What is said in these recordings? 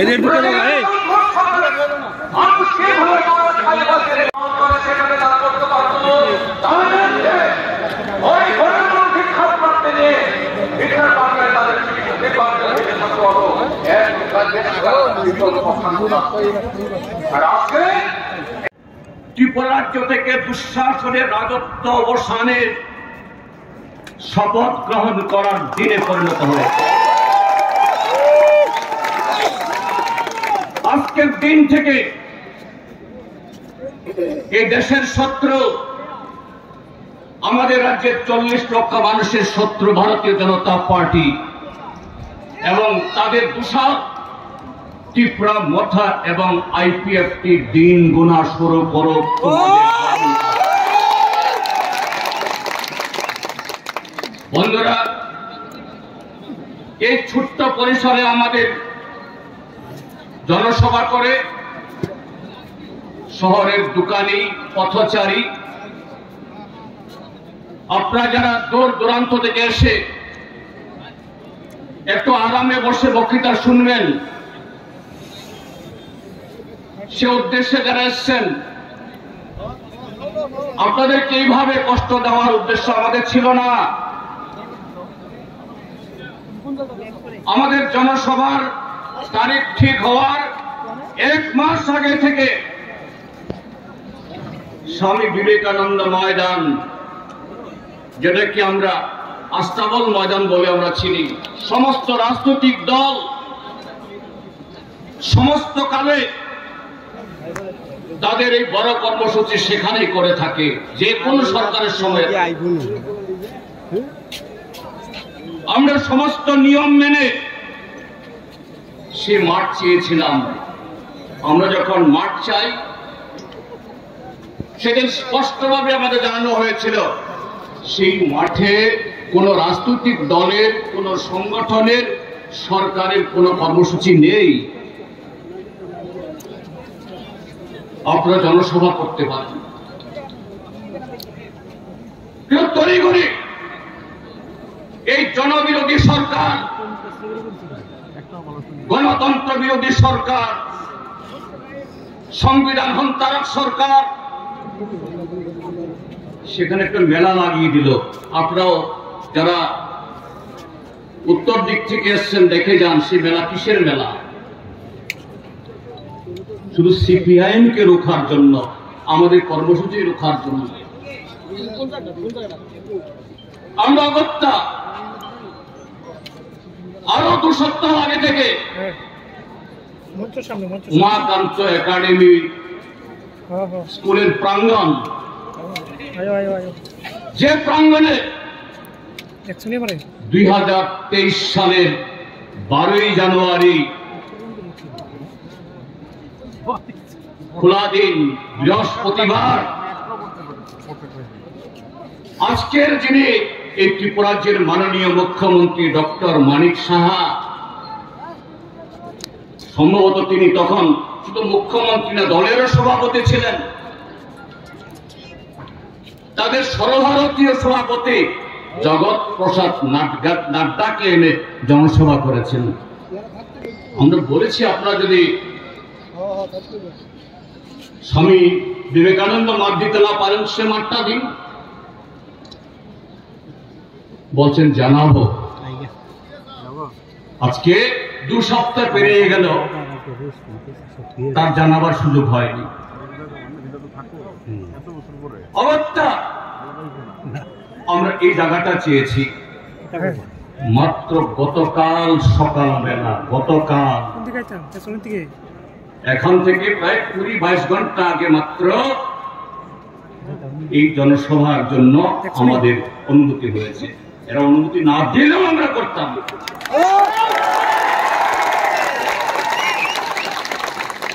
ত্রিপুরা রাজ্য থেকে দুঃশাসনের রাজত্ব অবসানের শপথ গ্রহণ করার দিনে পরিণত হয়েছে। আজকের দিন থেকে এই দেশের শত্রু, আমাদের রাজ্যের 40 লক্ষ মানুষের শত্রু ভারতীয় জনতা পার্টি এবং তাদের দূষক ত্রিপুরা মথা এবং আইপিএফটি দিন গুণা শুরু করো। বন্ধুরা, এই ছোট্ট পরিসরে আমাদের জনসভা করে শহরের দোকানি, পথচারী, আপনারা যারা দূর দূরান্ত থেকে এসে একটু আরামে বসে বক্তৃতা শুনবেন, সে উদ্দেশ্যে যারা এসছেন, আপনাদেরকে এইভাবে কষ্ট দেওয়ার উদ্দেশ্য আমাদের ছিল না। আমাদের জনসভার তারিখ ঠিক হওয়ার 1 মাস আগে থেকে স্বামী বিবেকানন্দ ময়দান, যেটাকে আমরা আস্তাবল ময়দান বলে আমরা চিনি, সমস্ত রাজনৈতিক দল সমস্ত কালে তাদের এই বড় কর্মসূচি সেখানেই করে থাকে, যে কোনো সরকারের সময়। আমরা সমস্ত নিয়ম মেনে সে মাঠ চেয়েছিলাম। আমরা যখন মাঠ চাই, সেদিন স্পষ্টভাবে আমাদের জানানো হয়েছিল সেই মাঠে কোনো রাজনৈতিক দলের, কোনো সংগঠনের, সরকারের কোনো কর্মসূচি নেই। আপনারা জনসভা করতে পারেন, কিন্তু তড়িঘড়ি এই জনবিরোধী সরকার, গণতন্ত্র বিরোধী সরকার, সংবিধান হন্তারক সরকার সেখানে একটা মেলা লাগিয়ে দিল। আপনারাও যারা উত্তর দিক থেকে এসছেন দেখে যান, সেই মেলা কিসের মেলা? শুধু সিপিআইএম কে রোখার জন্য, আমাদের কর্মসূচি রোখার জন্য। আমরা অগত্যা আরো 2 সপ্তাহ আগে থেকে উমাকান্ত একাডেমি স্কুলের প্রাঙ্গণ, যে প্রাঙ্গণে 2023 সালের 12ই জানুয়ারি খোলা দিন, বৃহস্পতিবার, আজকের যিনি এই ত্রিপুরা রাজ্যের মাননীয় মুখ্যমন্ত্রী ডক্টর মানিক সাহা, সম্ভবত তিনি তখন শুধু মুখ্যমন্ত্রী না, দলেরও সভাপতি ছিলেন, তাদের সর্বভারতীয় সভাপতি জগৎ প্রসাদ নাড্ডাকে এনে জনসভা করেছেন। আমরা বলেছি, আপনারা যদি স্বামী বিবেকানন্দ মাঠ দিতে না পারেন, সে মাঠটা দিন। বলছেন জানাবো। আজকে 2 সপ্তাহ পেরিয়ে গেল, তার জানাবার সুযোগ হয়নি। অবস্থা আমরা এই জায়গাটা চেয়েছি মাত্র গতকাল সকালবেলা, গতকাল এখন থেকে প্রায় 20-22 ঘন্টা আগে মাত্র এই জনসভার জন্য আমাদের অনুমতি হয়েছে। এরা অনুমতি না দিলেও আমরা করতাম।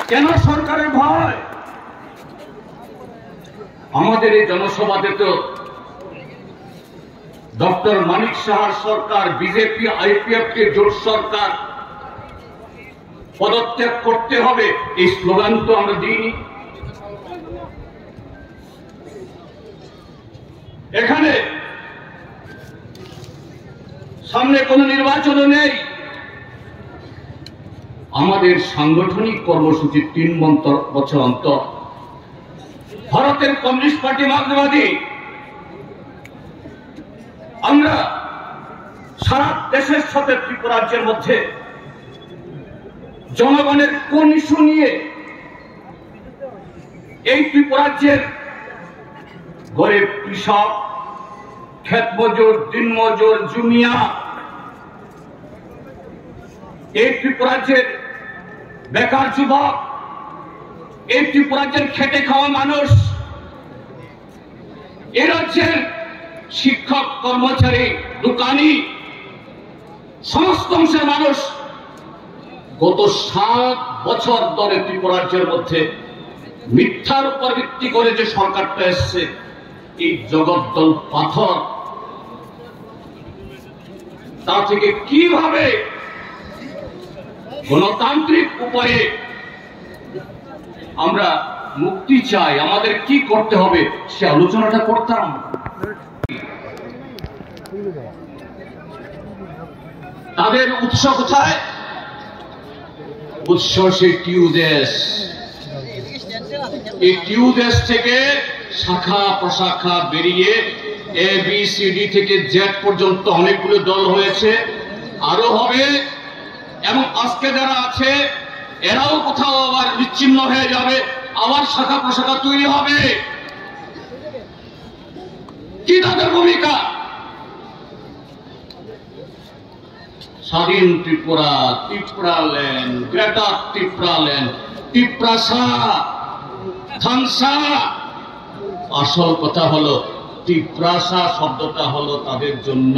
কেন সরকারের ভয়? আমাদের এই জনসভাতে তো ডক্টর মানিক সাহার সরকার, বিজেপি আইপিএফ-কে জোট সরকার, পদত্যাগ করতে হবে, এই স্লোগান তো আমরা দিইনি। এখানে সামনে কোনো নির্বাচনও নেই, আমাদের সাংগঠনিক কর্মসূচি 3 বছর অন্তর ভারতের কমিউনিস্ট পার্টি মার্ক্সবাদী আমরা সারা দেশের সাথে ত্রিপুরা রাজ্যের মধ্যে জনগণের কোন ইস্যু নিয়ে এই ত্রিপুরা রাজ্যের গরিব কৃষক, ক্ষেত মজুর, দিনমজুর, জুমিয়া, এই ত্রিপুরা রাজ্যের বেকার যুবক, এই ত্রিপুরা রাজ্যের খেটে খাওয়া মানুষ, এই রাজ্যের শিক্ষক, কর্মচারী, দোকানি, সমস্ত অংশের মানুষ গত 7 বছর ধরে ত্রিপুরা রাজ্যের মধ্যে মিথ্যার উপর ভিত্তি করে যে সরকারটা এসছে, এই জগদ্দল পাথর, তা থেকে কিভাবে গণতান্ত্রিক উপায়ে আমরা মুক্তি চাই, আমাদের কি করতে হবে সে আলোচনাটা করতাম। তাদের উৎস কোথায়? উৎস সেই টিউদেশ। এই টিউদেশ থেকে শাখা প্রশাখা বেরিয়ে ABCD থেকে Z পর্যন্ত অনেকগুলো দল হয়েছে, আরো হবে, এবং আজকে যারা আছে এরাও কোথাও আবার বিচ্ছিন্ন হয়ে যাবে, আবার শাখা প্রশাখা তৈরি হবে। কি তাদের ভূমিকা? স্বাধীন ত্রিপুরা, ত্রিপুরাল্যান্ড, গ্রেটার ত্রিপুরাল্যান্ড, ত্রিপ্রাসা, থানসা। আসল কথা হলো ত্রিপ্রাসা শব্দটা হলো তাদের জন্য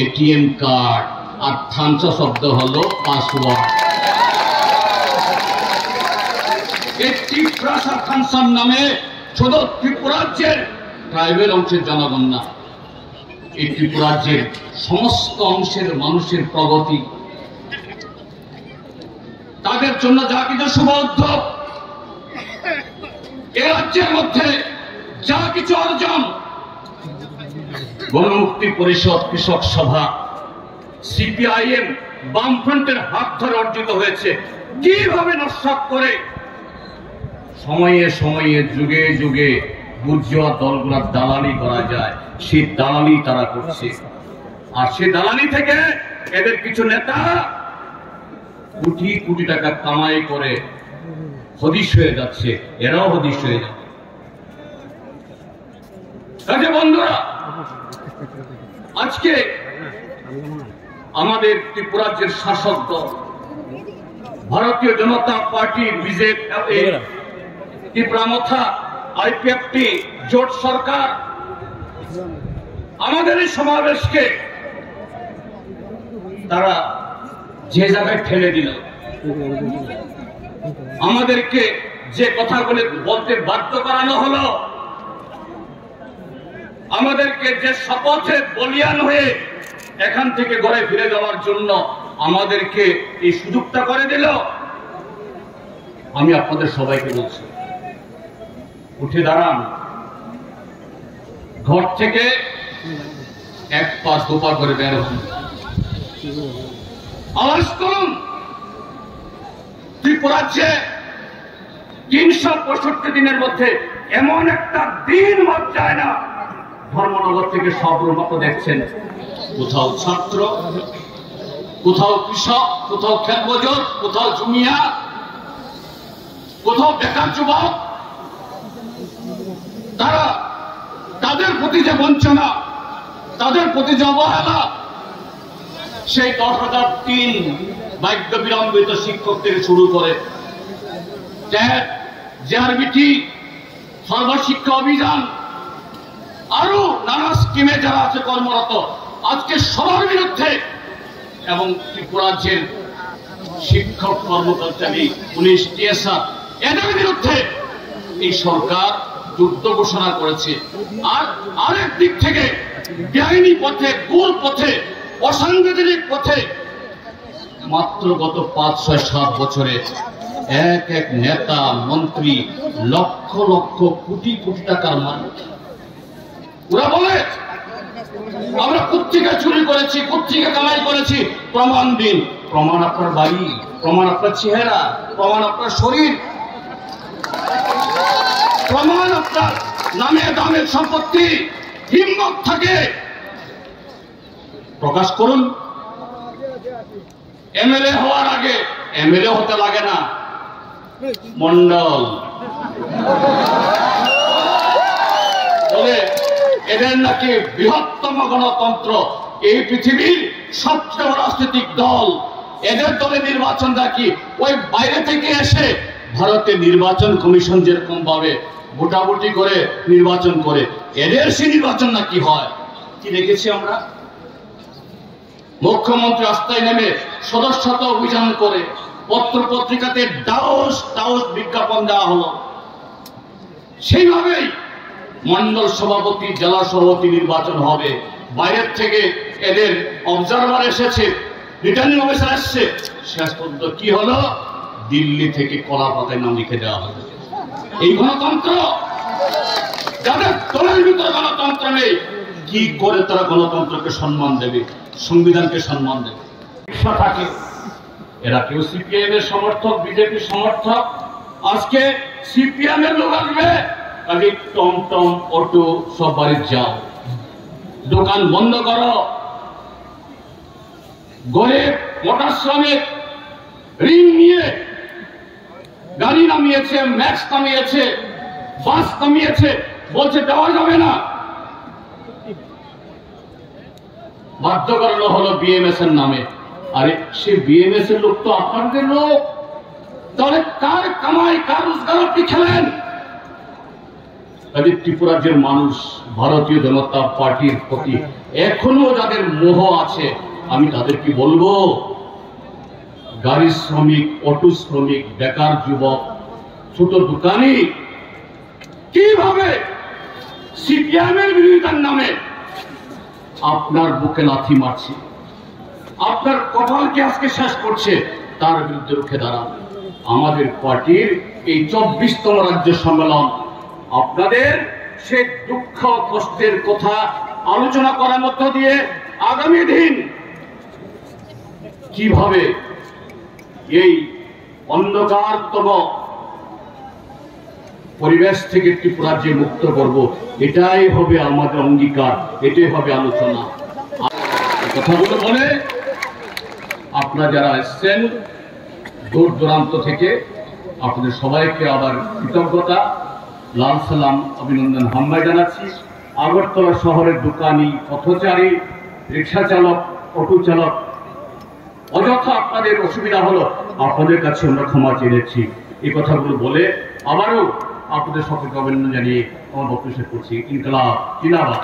ATM কার্ড, আর থানসা শব্দ হলো পাসওয়ার্ড। এই ত্রিপ্রাসা থানসার নামে শুধু ত্রিপুরা রাজ্যের ট্রাইবেল অংশের জনগণ না, এই ত্রিপুরা রাজ্যের সমস্ত অংশের মানুষের প্রগতি, তাদের জন্য যা কিছু শুভ উদ্যোগ, এ রাজ্যের মধ্যে যা কিছু অর্জন, গণমুক্তি পরিষদ, কৃষক সভা, CPIM, বামফ্রন্টের হাত ধরে অর্জিত হয়েছে। কিভাবে নস্যাৎ করে সময়ে সময়ে, যুগে যুগে বুর্জোয়া দলগুলোর দালালি করা যায়, সেই দালালি তারা করছে। আর সেই দালালি থেকে এদের কিছু নেতা কোটি কোটি টাকা কামাই করে হদিশ হয়ে যাচ্ছে, এরাও হদিশ হয়ে যাবে। বন্ধুরা, আজকে আমাদের ত্রিপুরা রাজ্যের শাসক দল ভারতীয় জনতা পার্টি, বিজেপি, ত্রিপুরা মথা, IPFT জোট সরকার আমাদের এই সমাবেশকে তারা যে জায়গায় ঠেলে দিল, আমাদেরকে যে কথাগুলি বলতে বাধ্য করানো হলো, আমাদেরকে যে শপথে বলিয়ান হয়ে এখান থেকে ঘরে ফিরে যাওয়ার জন্য আমাদেরকে এই সুযোগটা করে দিল। আমি আপনাদের সবাইকে বলছি, উঠে দাঁড়ান, ঘর থেকে 1 পা 2 পা করে বের হন, আওয়াজ করুন। ত্রিপুরা রাজ্যে 365 দিনের মধ্যে এমন একটা দিন বাদ যায় না, ধর্মনগর থেকে সব রূপ দেখছেন, কোথাও ছাত্র, কোথাও কৃষক, কোথাও ক্ষেত মজুর, কোথাও জুমিয়া, কোথাও বেকার যুবক, তারা তাদের প্রতি যে বঞ্চনা, তাদের প্রতি যে অবহেলা, সেই 10,003 বাদ্য বিলম্বিত শিক্ষক থেকে শুরু করে ট্যাট, JRBT, সর্বশিক্ষা অভিযান, আরো নানা স্কিমে যারা আছে কর্মরত, আজকে সবার বিরুদ্ধে, এবং ত্রিপুরা রাজ্যের শিক্ষক, কর্মকর্তালী, পুলিশ, TSR, এদের বিরুদ্ধে এই সরকার যুদ্ধ ঘোষণা করেছে। আর আরেক দিক থেকে বেআইনি পথে, ভুল পথে, অসাংবিধানিক পথে মাত্র গত 5, 6, 7 বছরে এক এক নেতা, মন্ত্রী লক্ষ লক্ষ কোটি কোটি টাকার মালিক। ওরা বলে আমরা কোত্থেকে চুরি করেছি, কোত্থেকে কামাই করেছি, প্রমাণ দিন। প্রমাণ আপনার বাড়ি, প্রমাণ আপনার চেহারা, প্রমাণ আপনার শরীর, প্রমাণ আপনার নামে দামে সম্পত্তি। হিম্মত থাকে প্রকাশ করুন। এমএলএ হওয়ার আগে এমএলএ হতে লাগে না, মন্ডল বলে এদের নাকি বৃহত্তম গণতন্ত্র, এই পৃথিবীর সবচেয়ে বড় রাজনৈতিক দল। এদের দলে নির্বাচন নাকি ওই বাইরে থেকে এসে ভারতের নির্বাচন কমিশন যেরকম ভাবে ভোটাভুটি করে নির্বাচন করে, এদের সে নির্বাচন নাকি হয়। কি দেখেছি আমরা? মুখ্যমন্ত্রী রাস্তায় নেমে সদস্যতা অভিযান করে পত্র পত্রিকাতে ডাউস ডাউস বিজ্ঞাপন দেওয়া হলো। সেইভাবেই মন্ডল সভাপতি, জেলা সভাপতি নির্বাচন হবে। বাইরের থেকে এদের অবজারভার এসেছে, রিটার্নিং অফিসার আসছে, শেষ পর্যন্ত কি হলো? দিল্লি থেকে কলা পাতায় নাম লিখে দেওয়া হলো। এই গণতন্ত্র, যাদের দলের ভিতরে গণতন্ত্র নেই, কি করে তারা গণতন্ত্রকে সম্মান দেবে, সংবিধানকে সম্মান দেবে? থাকে এরা কেউ সিপিআইএম এর সমর্থক, বিজেপির সমর্থক। আজকে সিপিএম এর লোক আসবে, আগে টমটম অটো সব বাড়ি যাও, দোকান বন্ধ করো। গরিব মোটর শ্রমিক ঋণ নিয়ে গাড়ি নামিয়েছে, ম্যাক্স নামিয়েছে, বাস নামিয়েছে, বলছে দেওয়া যাবে না। বাধ্য করানো হলো বিএমএস এর নামে। আরে সে বিএমএস এর লোক তো আপনাদের লোক, তাহলে কার কামাই, কার রোজগার আপনি খেলেন? ত্রিপুরা রাজ্যের মানুষ ভারতীয় জনতা পার্টির প্রতি এখনো যাদের মোহ আছে, আমি তাদেরকে বলবো, গাড়ি শ্রমিক, অটো শ্রমিক, বেকার যুবক, ছোট দোকানি কিভাবে সিপিএম এর বিরোধিতার নামে আপনার বুকে লাথি মারছে, আপনার কপালকে আজকে শেষ করছে, তার বিরুদ্ধে রুখে দাঁড়ান। আমাদের পার্টির এই 24তম রাজ্য সম্মেলন আপনাদের সে দুঃখ কষ্টের কথা আলোচনা করার মধ্য দিয়ে আগামী দিন কিভাবে এই অন্ধকারতম পরিবেশ থেকে ত্রিপুরা রাজ্যে মুক্ত করব, এটাই হবে আমাদের অঙ্গীকার, এটাই হবে আলোচনা। কথাগুলো বলে আপনারা যারা এসছেন দূর দূরান্ত থেকে, আপনাদের সবাইকে আবার কৃতজ্ঞতা, লাল সালাম, অভিনন্দন, হামবাই জানাচ্ছি। আগরতলা শহরের দোকানি, পথচারী, রিক্সা চালক, অটো চালক, অযথা আপনাদের অসুবিধা হলো, আপনাদের কাছে আমরা ক্ষমা চেয়েছি। এই কথাগুলো বলে আবারও আপনাদের সকলকে অভিনন্দন জানিয়ে আমার বক্তব্য শেষ করছি। ইনকলাব জিন্দাবাদ।